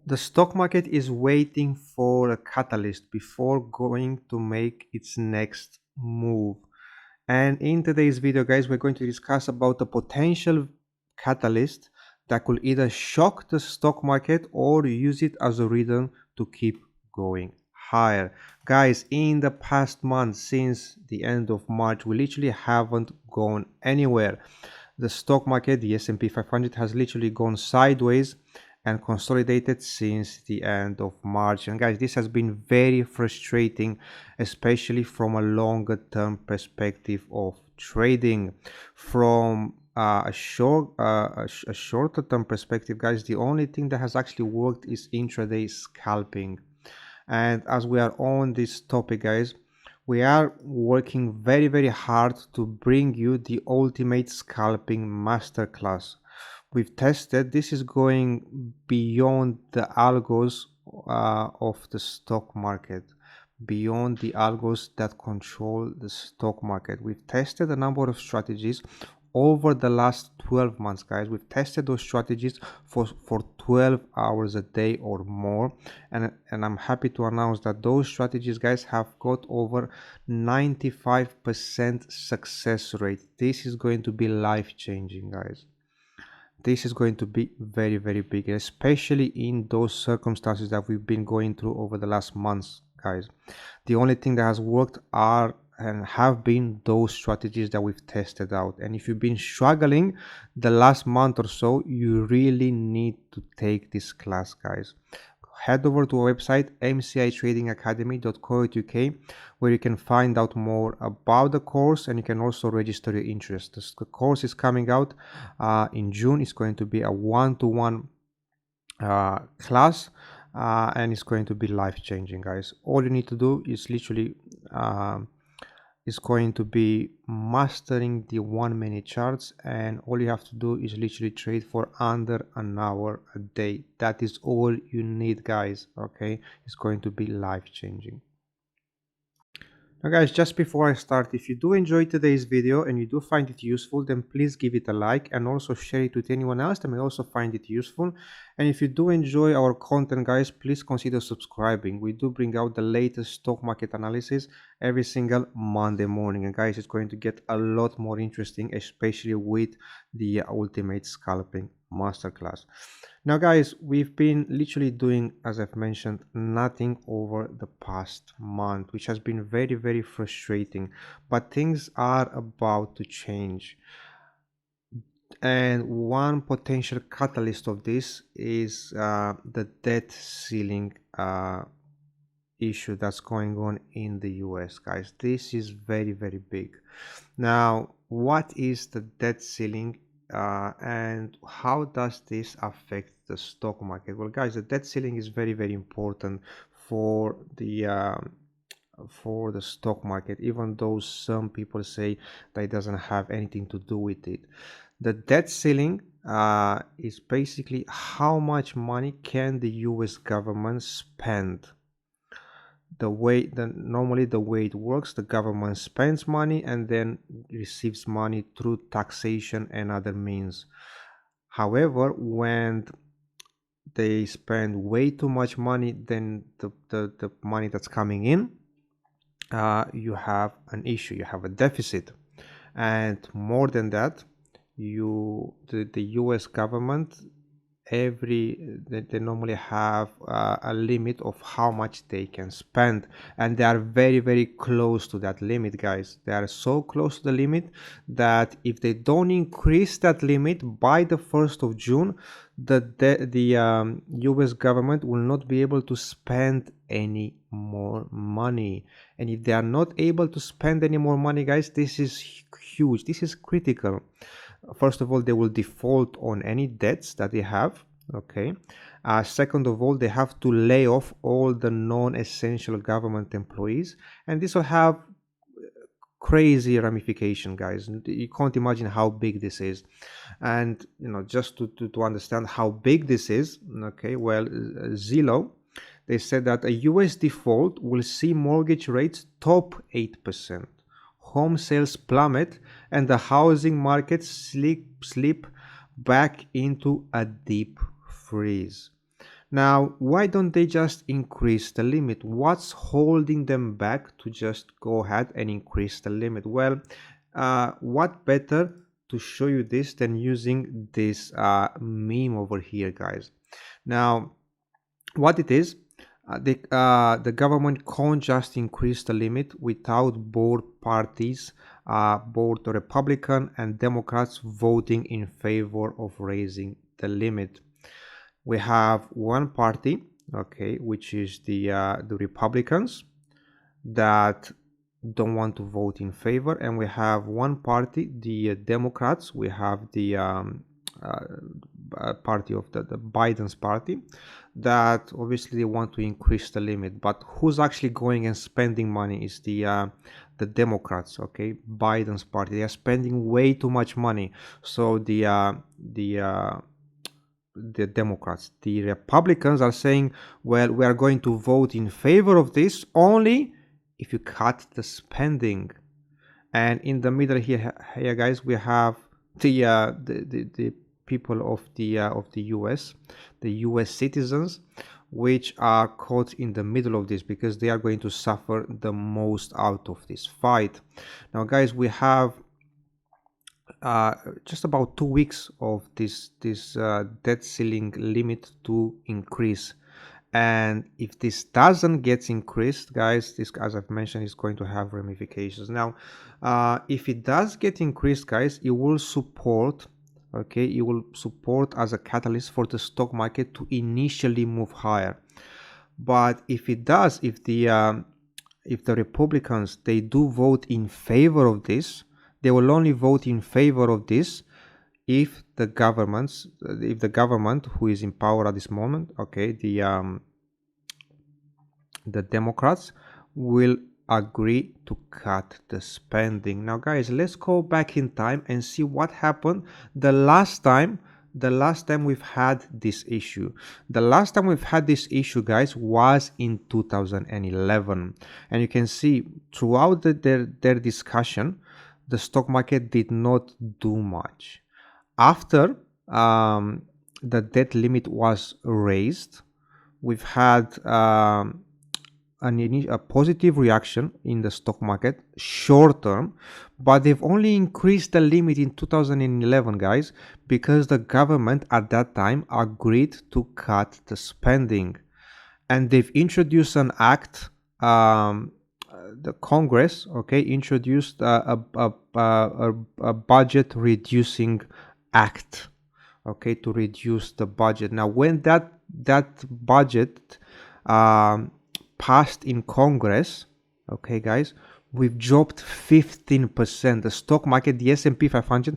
The stock market is waiting for a catalyst before going to make its next move. And in today's video, guys, we're going to discuss about a potential catalyst that could either shock the stock market or use it as a reason to keep going higher. Guys, in the past month, since the end of March, we literally haven't gone anywhere. The stock market, the S&P 500, has literally gone sideways and consolidated since the end of March. And guys, this has been very frustrating, especially from a longer term perspective of trading. From a shorter term perspective, guys, the only thing that has actually worked is intraday scalping. And as we are on this topic, guys, we are working very hard to bring you the ultimate scalping masterclass. We've tested, this is going beyond the algos of the stock market, beyond the algos that control the stock market. We've tested a number of strategies over the last 12 months, guys. We've tested those strategies for 12 hours a day or more, and I'm happy to announce that those strategies, guys, have got over 95% success rate. This is going to be life-changing, guys. This is going to be very big, especially in those circumstances that we've been going through over the last months, guys. The only thing that has worked are and have been those strategies that we've tested out. And if you've been struggling the last month or so, you really need to take this class, guys. Head over to our website, mcitradingacademy.co.uk, where you can find out more about the course, and you can also register your interest. The course is coming out in June. It's going to be a one-to-one class, and it's going to be life-changing, guys. All you need to do is literally is going to be mastering the 1 minute charts, and all you have to do is literally trade for under an hour a day. That is all you need, guys. Okay, it's going to be life-changing. Now, guys, just before I start, if you do enjoy today's video and you do find it useful, then please give it a like and also share it with anyone else that may also find it useful. And if you do enjoy our content, guys, please consider subscribing. We do bring out the latest stock market analysis every single Monday morning. And guys, it's going to get a lot more interesting, especially with the ultimate scalping masterclass. Now, guys, we've been literally doing, as I've mentioned, nothing over the past month, which has been very frustrating, but things are about to change. And one potential catalyst of this is the debt ceiling issue that's going on in the US, guys. This is very big. Now, what is the debt ceiling and how does this affect the stock market? Well, guys, the debt ceiling is very important for the stock market, even though some people say that it doesn't have anything to do with it. The debt ceiling is basically how much money can the US government spend. Normally the way it works, the government spends money and then receives money through taxation and other means. However, when they spend way too much money than the money that's coming in, you have an issue, you have a deficit. And more than that, the US government, they normally have a limit of how much they can spend, and they are very close to that limit, guys. They are so close to the limit that if they don't increase that limit by the 1st of June, the US government will not be able to spend any more money. And if they are not able to spend any more money, guys, this is huge, this is critical. First of all, they will default on any debts that they have. Okay. Second of all, they have to lay off all the non-essential government employees, and this will have crazy ramification, guys. You can't imagine how big this is. And just to understand how big this is, okay, well, Zillow, they said that a US default will see mortgage rates top 8%. Home sales plummet and the housing market slip back into a deep freeze. Now, why don't they just increase the limit? What's holding them back to just go ahead and increase the limit? Well, what better to show you this than using this meme over here, guys. Now, what it is, the government can't just increase the limit without both parties, both the Republican and Democrats, voting in favor of raising the limit. We have one party, okay, which is the Republicans, that don't want to vote in favor, and we have one party, the Democrats. We have the party of the Biden's party, that obviously want to increase the limit. But who's actually going and spending money is the Democrats, okay, Biden's party. They are spending way too much money. So the Democrats, the Republicans are saying, well, we are going to vote in favor of this only if you cut the spending. And in the middle here guys, we have the people of the US, the US citizens, which are caught in the middle of this because they are going to suffer the most out of this fight. Now, guys, we have just about 2 weeks of this debt ceiling limit to increase, and if this doesn't get increased, guys, this, as I've mentioned, is going to have ramifications. Now, if it does get increased, guys, it will support, okay, it will support as a catalyst for the stock market to initially move higher. But if it does, if the Republicans, they do vote in favor of this, they will only vote in favor of this if the government who is in power at this moment, okay, the Democrats, will agree to cut the spending. Now, guys, let's go back in time and see what happened the last time we've had this issue. The last time we've had this issue, guys, was in 2011, and you can see throughout their discussion, the stock market did not do much. After the debt limit was raised, we've had a positive reaction in the stock market short term, but they've only increased the limit in 2011, guys, because the government at that time agreed to cut the spending, and they've introduced an act. The Congress, okay, introduced a budget reducing act, okay, to reduce the budget. Now, when that budget passed in Congress, okay, guys, we've dropped 15%. The stock market, the S&P 500,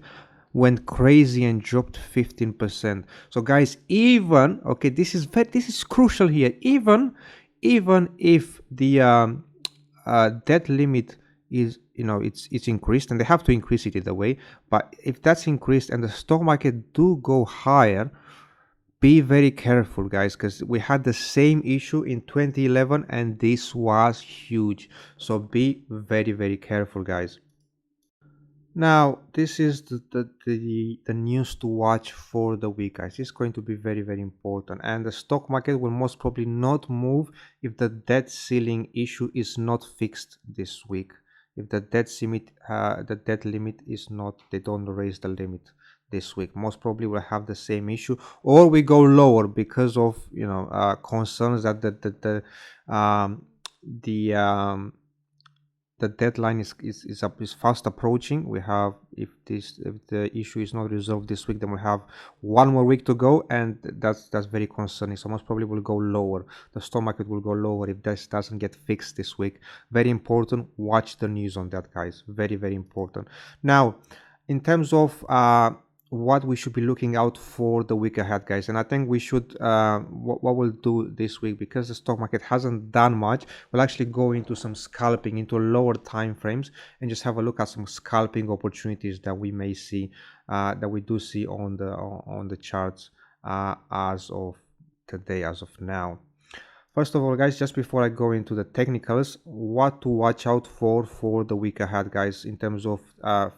went crazy and dropped 15%. So, guys, even, okay, this is crucial here. Even if the debt limit is, it's increased, and they have to increase it either way, but if that's increased and the stock market do go higher, be very careful, guys, because we had the same issue in 2011 and this was huge. So be very, very careful, guys. Now, this is the news to watch for the week, guys. It's going to be very, very important, and the stock market will most probably not move if the debt ceiling issue is not fixed this week. If the debt limit is not, they don't raise the limit this week, most probably we'll have the same issue, or we go lower because of concerns that the deadline is fast approaching. We have, if the issue is not resolved this week, then we have 1 more week to go, and that's very concerning. So most probably will go lower. The stock market will go lower if this doesn't get fixed this week. Very important. Watch the news on that, guys. Very, very important. Now, in terms of what we should be looking out for the week ahead, guys, and I think we should what we'll do this week, because the stock market hasn't done much, we'll actually go into some scalping, into lower time frames, and just have a look at some scalping opportunities that we may see, that we do see on the charts as of today, as of now. First of all, guys, just before I go into the technicals, what to watch out for the week ahead, guys, in terms of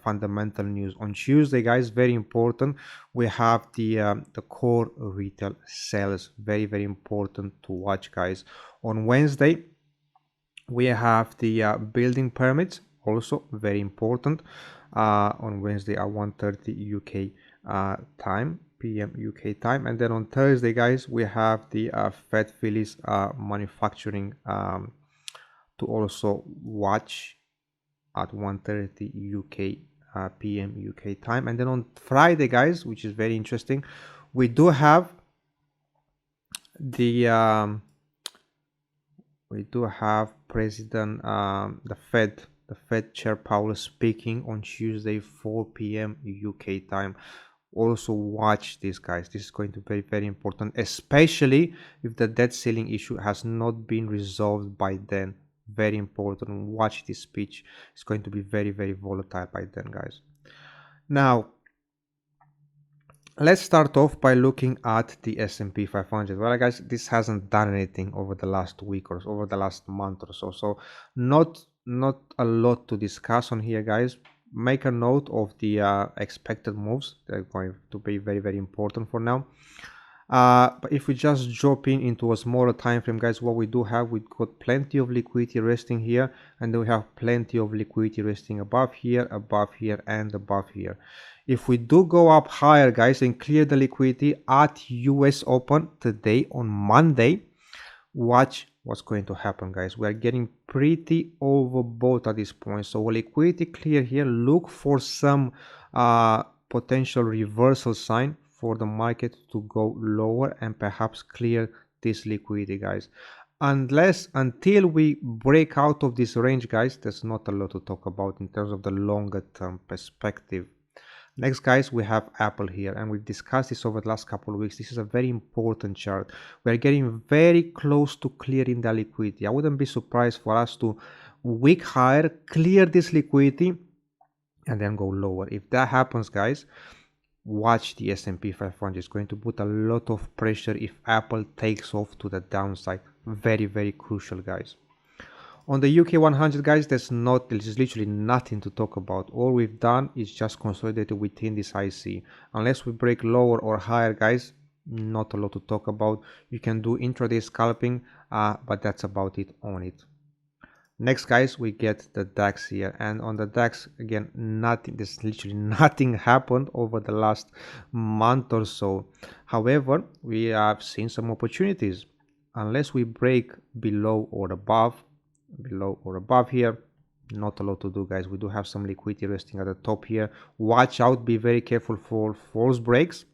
fundamental news. On Tuesday, guys, very important, we have the core retail sales. Very, very important to watch, guys. On Wednesday, we have the building permits, also very important, on Wednesday at 1:30 UK time. PM UK time. And then on Thursday, guys, we have the Fed Phillies manufacturing to also watch at 1:30 UK PM UK time. And then on Friday, guys, which is very interesting, we do have the President the Fed Chair Powell speaking on Tuesday 4 p.m. UK time. Also watch this, guys. This is going to be very, very important, especially if the debt ceiling issue has not been resolved by then. Very important. Watch this speech. It's going to be very, very volatile by then, guys. Now, let's start off by looking at the S&P 500. Well, guys, this hasn't done anything over the last week or over the last month or so. So not a lot to discuss on here, guys. Make a note of the expected moves. They're going to be very, very important for now. But if we just drop into a smaller time frame, guys, what we do have, we've got plenty of liquidity resting here, and then we have plenty of liquidity resting above here, and above here. If we do go up higher, guys, and clear the liquidity at US Open today on Monday, watch what's going to happen, guys. We are getting pretty overbought at this point, so liquidity clear here. Look for some potential reversal sign for the market to go lower and perhaps clear this liquidity, guys. Until we break out of this range, guys, there's not a lot to talk about in terms of the longer term perspective. Next, guys, we have Apple here, and we've discussed this over the last couple of weeks. This is a very important chart. We're getting very close to clearing the liquidity. I wouldn't be surprised for us to wick higher, clear this liquidity, and then go lower. If that happens, guys, watch the S&P 500. It's going to put a lot of pressure if Apple takes off to the downside. Very, very crucial, guys. On the UK 100, guys, there's literally nothing to talk about. All we've done is just consolidated within this IC. Unless we break lower or higher, guys, not a lot to talk about. You can do intraday scalping, but that's about it on it. Next, guys, we get the DAX here, and on the DAX, again, there's literally nothing happened over the last month or so. However, we have seen some opportunities. Unless we break below or above here, not a lot to do, guys. We do have some liquidity resting at the top here. Watch out, be very careful for false breaks,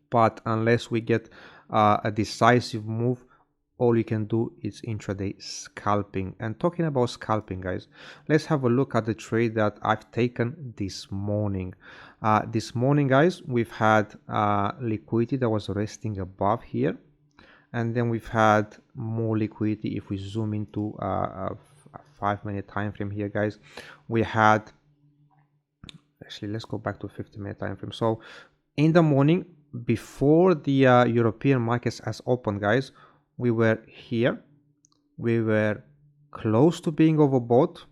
but unless we get a decisive move, all you can do is intraday scalping. And talking about scalping, guys, let's have a look at the trade that I've taken this morning. This morning, guys, we've had liquidity that was resting above here, and then we've had more liquidity. If we zoom into a 5-minute time frame here, guys, we had, actually, let's go back to a 50-minute time frame. So in the morning, before the European markets has opened, guys, we were here, we were close to being overbought.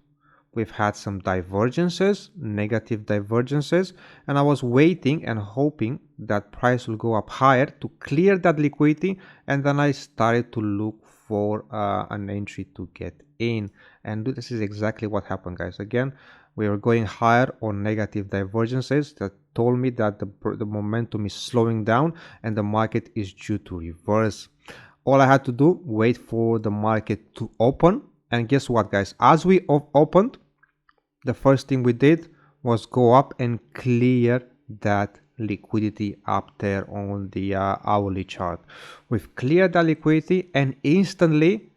We've had some divergences, negative divergences, and I was waiting and hoping that price will go up higher to clear that liquidity, and then I started to look for an entry to get in, and this is exactly what happened, guys. Again, we were going higher on negative divergences that told me that the momentum is slowing down and the market is due to reverse. All I had to do, wait for the market to open, and guess what, guys? As we opened, the first thing we did was go up and clear that liquidity up there on the hourly chart. We've cleared that liquidity and instantly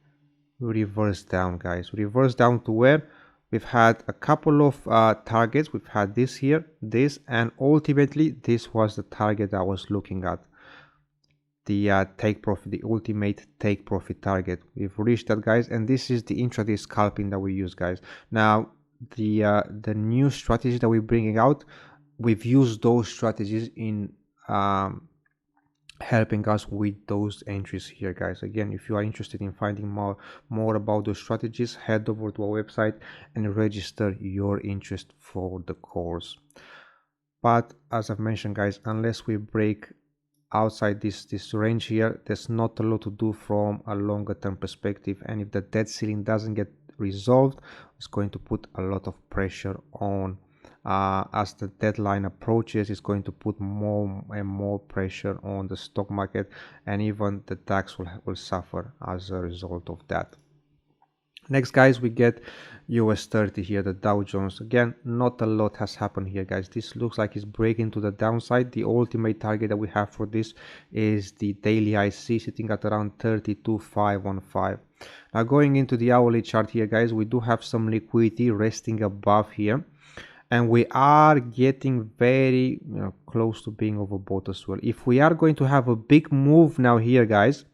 reversed down, guys. Reversed down to where we've had a couple of targets. We've had this here, this, and ultimately this was the target I was looking at. The take profit, the ultimate take profit target. We've reached that, guys, and this is the intraday scalping that we use, guys. Now, the new strategy that we're bringing out, we've used those strategies in helping us with those entries here, guys. Again, if you are interested in finding more about those strategies, head over to our website and register your interest for the course. But as I've mentioned, guys, unless we break outside this range here, there's not a lot to do from a longer term perspective, and if the debt ceiling doesn't get resolved, it's going to put a lot of pressure on as the deadline approaches. It's going to put more and more pressure on the stock market, and even the DAX will suffer as a result of that. Next, guys, we get US 30 here, the Dow Jones. Again, not a lot has happened here, guys. This looks like it's breaking to the downside. The ultimate target that we have for this is the daily IC, sitting at around 32,515. Now, going into the hourly chart here, guys, we do have some liquidity resting above here, and we are getting very close to being overbought as well. If we are going to have a big move now here, guys,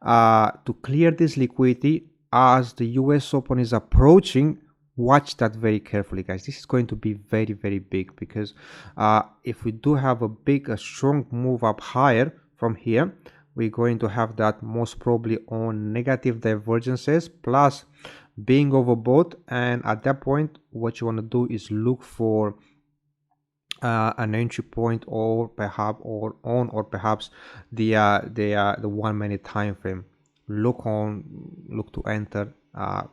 to clear this liquidity as the US Open is approaching, watch that very carefully, guys. This is going to be very, very big, because if we do have a strong move up higher from here, we're going to have that most probably on negative divergences plus being overbought. And at that point, what you want to do is look for an entry point, or perhaps the 1 minute time frame. Look to enter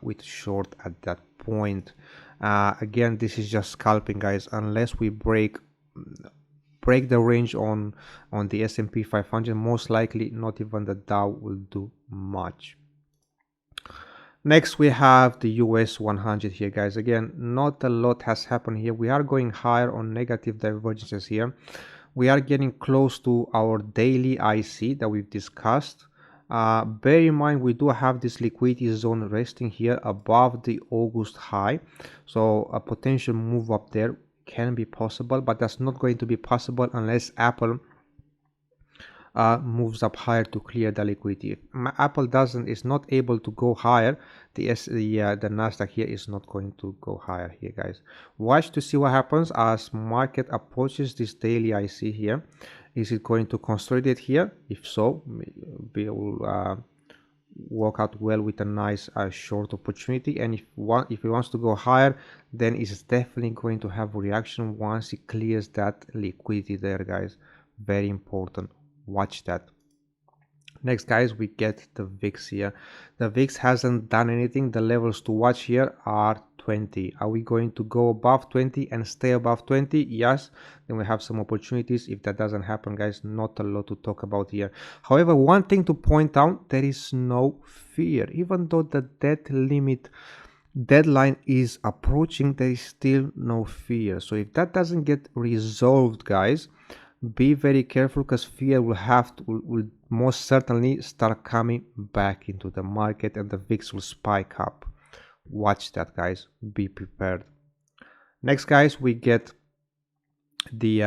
with short at that point. Again, this is just scalping, guys. Unless we break the range on the S&P 500, most likely not even the Dow will do much. Next, we have the US 100 here, guys. Again, not a lot has happened here. We are going higher on negative divergences here. We are getting close to our daily IC that we've discussed. Bear in mind, we do have this liquidity zone resting here above the August high, so a potential move up there can be possible, but that's not going to be possible unless Apple moves up higher to clear the liquidity. If Apple is not able to go higher, the NASDAQ here is not going to go higher here, guys. Watch to see what happens as market approaches this daily IC here. Is it going to consolidate here? If so, we will work out well with a nice short opportunity. And if it wants to go higher, then it's definitely going to have a reaction once it clears that liquidity there, guys. Very important. Watch that. Next, guys, we get the VIX here. The VIX hasn't done anything. The levels to watch here are 20. Are we going to go above 20 and stay above 20? Yes. Then we have some opportunities. If that doesn't happen, guys, not a lot to talk about here. However, one thing to point out, there is no fear. Even though the debt limit deadline is approaching, there is still no fear. So if that doesn't get resolved, guys, be very careful, because fear will most certainly start coming back into the market and the VIX will spike up. Watch that, guys. Be prepared. Next, guys, we get the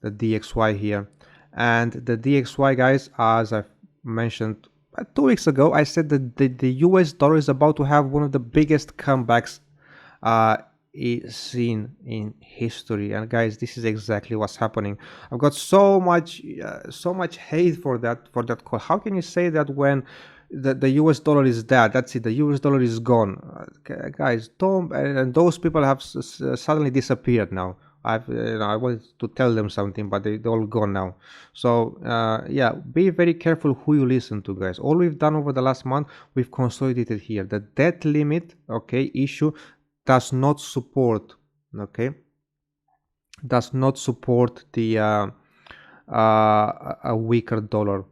DXY here, and the DXY, guys, as I've mentioned 2 weeks ago, I said that the US dollar is about to have one of the biggest comebacks seen in history. And guys, this is exactly what's happening. I've got so much hate for that call. How can you say that when the US dollar is dead? That's it, the US dollar is gone. Guys, don't, and those people have suddenly disappeared now. I wanted to tell them something, but they're all gone now. So yeah, be very careful who you listen to, guys. All we've done over the last month, we've consolidated here. The debt limit, okay, issue does not support, okay, does not support the a weaker dollar.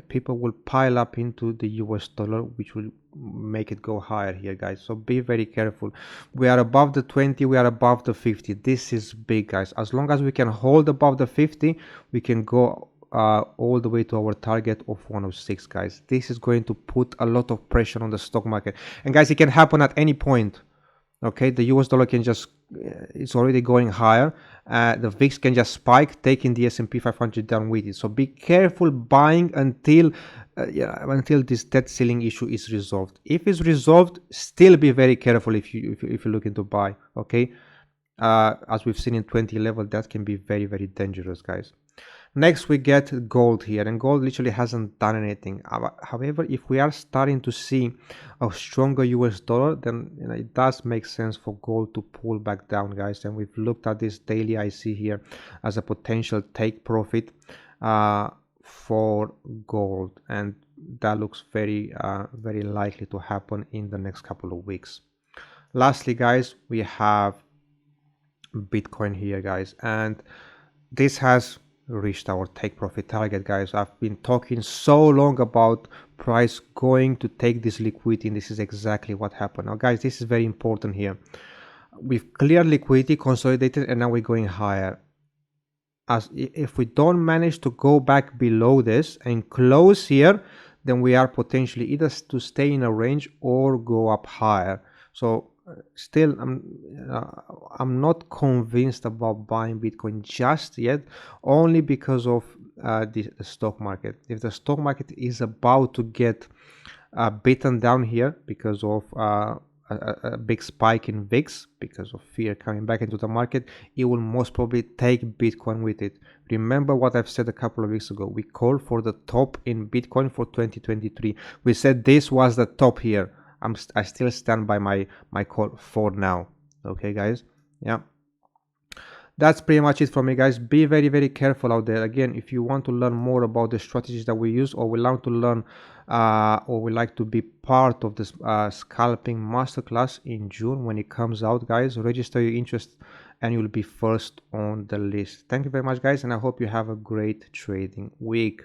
People will pile up into the US dollar, which will make it go higher here, guys. So be very careful. We are above the 20, we are above the 50. This is big, guys. As long as we can hold above the 50, we can go all the way to our target of 106, guys. This is going to put a lot of pressure on the stock market, and guys, it can happen at any point. Okay, the US dollar can just it's already going higher. The VIX can just spike, taking the S&P 500 down with it. So be careful buying until this debt ceiling issue is resolved. If it's resolved, still be very careful if you're looking to buy. Okay, as we've seen in 2011, that can be very, very dangerous, guys. Next, we get gold here, and gold literally hasn't done anything. However, if we are starting to see a stronger US dollar, then it does make sense for gold to pull back down, guys. And we've looked at this daily IC here as a potential take profit for gold, and that looks very very likely to happen in the next couple of weeks. Lastly, guys, we have Bitcoin here, guys, and this has reached our take profit target, guys. I've been talking so long about price going to take this liquidity, and this is exactly what happened. Now, guys, this is very important here. We've cleared liquidity, consolidated, and now we're going higher. As if we don't manage to go back below this and close here, then we are potentially either to stay in a range or go up higher. So still, I'm not convinced about buying Bitcoin just yet, only because of the stock market. If the stock market is about to get beaten down here because of a big spike in VIX, because of fear coming back into the market, it will most probably take Bitcoin with it. Remember what I've said a couple of weeks ago. We called for the top in Bitcoin for 2023. We said this was the top here. I still stand by my call for now. Okay, guys. Yeah, that's pretty much it from me, guys. Be very, very careful out there. Again, if you want to learn more about the strategies that we use, or would like to learn or would like to be part of this scalping masterclass in June when it comes out, guys, register your interest and you'll be first on the list. Thank you very much, guys, and I hope you have a great trading week.